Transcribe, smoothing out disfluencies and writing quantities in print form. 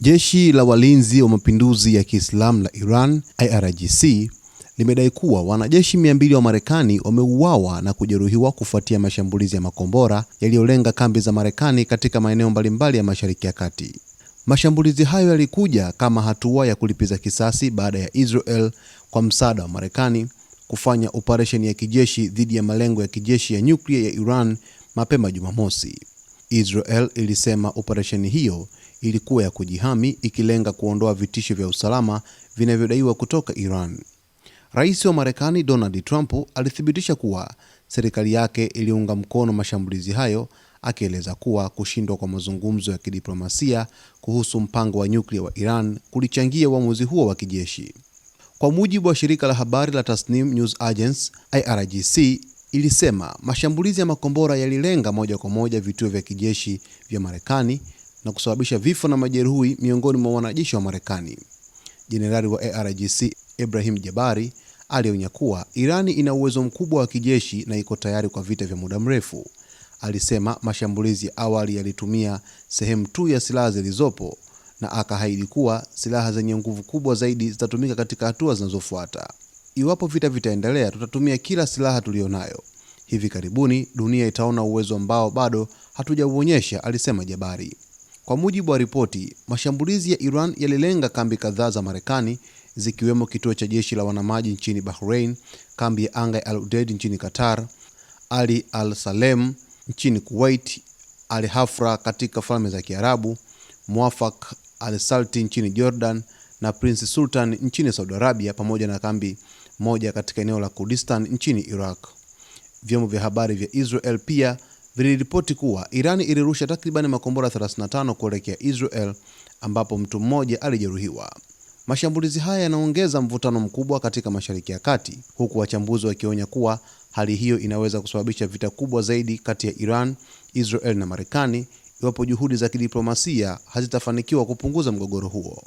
Jeshi la Walinzi wa Mapinduzi ya Kiislamu la Iran, IRGC, limedai kuwa wanajeshi 200 wa Marekani wameuawa na kujeruhiwa kufuatia mashambulizi ya makombora yaliyolenga kambi za Marekani katika maeneo mbalimbali ya Mashariki ya Kati. Mashambulizi hayo yalikuja kama hatua ya kulipiza kisasi baada ya Israel kwa msaada wa Marekani kufanya operesheni ya kijeshi dhidi ya malengo ya kijeshi ya nyuklia ya Iran mapema Jumamosi. Israel ilisema operesheni hiyo ilikuwa ya kujihami, ikilenga kuondoa vitisho vya usalama vinavyodaiwa kutoka Iran. Rais wa Marekani Donald Trump alithibitisha kuwa serikali yake iliunga mkono mashambulizi hayo, akieleza kuwa kushindwa kwa mazungumzo ya kidiplomasia kuhusu mpango wa nyuklia wa Iran kulichangia uamuzi huo wa kijeshi. Kwa mujibu wa shirika la habari la Tasnim News Agency, IRGC ilisema mashambulizi ya makombora yalilenga moja kwa moja vituo vya kijeshi vya Marekani na kusababisha vifo na majeruhi miongoni mwa wanajeshi wa Marekani. Jenerali wa IRGC Ibrahim Jabari alionya kuwa Irani ina uwezo mkubwa wa kijeshi na iko tayari kwa vita vya muda mrefu. Alisema mashambulizi ya awali yalitumia sehemu tu ya silaha zilizopo na akaahidi kuwa silaha zenye nguvu kubwa zaidi zitatumika katika hatua zinazofuata. Iwapo vita vitaendelea, tutatumia kila silaha tulionayo. Hivi karibuni dunia itaona uwezo ambao bado hatujauonyesha, alisema Jabari. Kwa mujibu wa ripoti, mashambulizi ya Iran yalilenga kambi kadhaa za Marekani, zikiwemo kituo cha jeshi la wanamaji nchini Bahrain, kambi ya anga ya Al Udeid nchini Qatar, Ali Al Salem nchini Kuwait, Al Hafra katika Falme za Kiarabu, Muwafaq Al Salti nchini Jordan na Prince Sultan nchini Saudi Arabia, pamoja na kambi moja katika eneo la Kurdistan nchini Iraq. Vyombo vya habari vya Israel pia viliripoti kuwa Iran ilirusha takriban makombora 35 kuelekea Israel, ambapo mtu mmoja alijeruhiwa. Mashambulizi haya yanaongeza mvutano mkubwa katika Mashariki ya Kati, huku wachambuzi wakionya kuwa hali hiyo inaweza kusababisha vita kubwa zaidi kati ya Iran, Israel na Marekani iwapo juhudi za kidiplomasia hazitafanikiwa kupunguza mgogoro huo.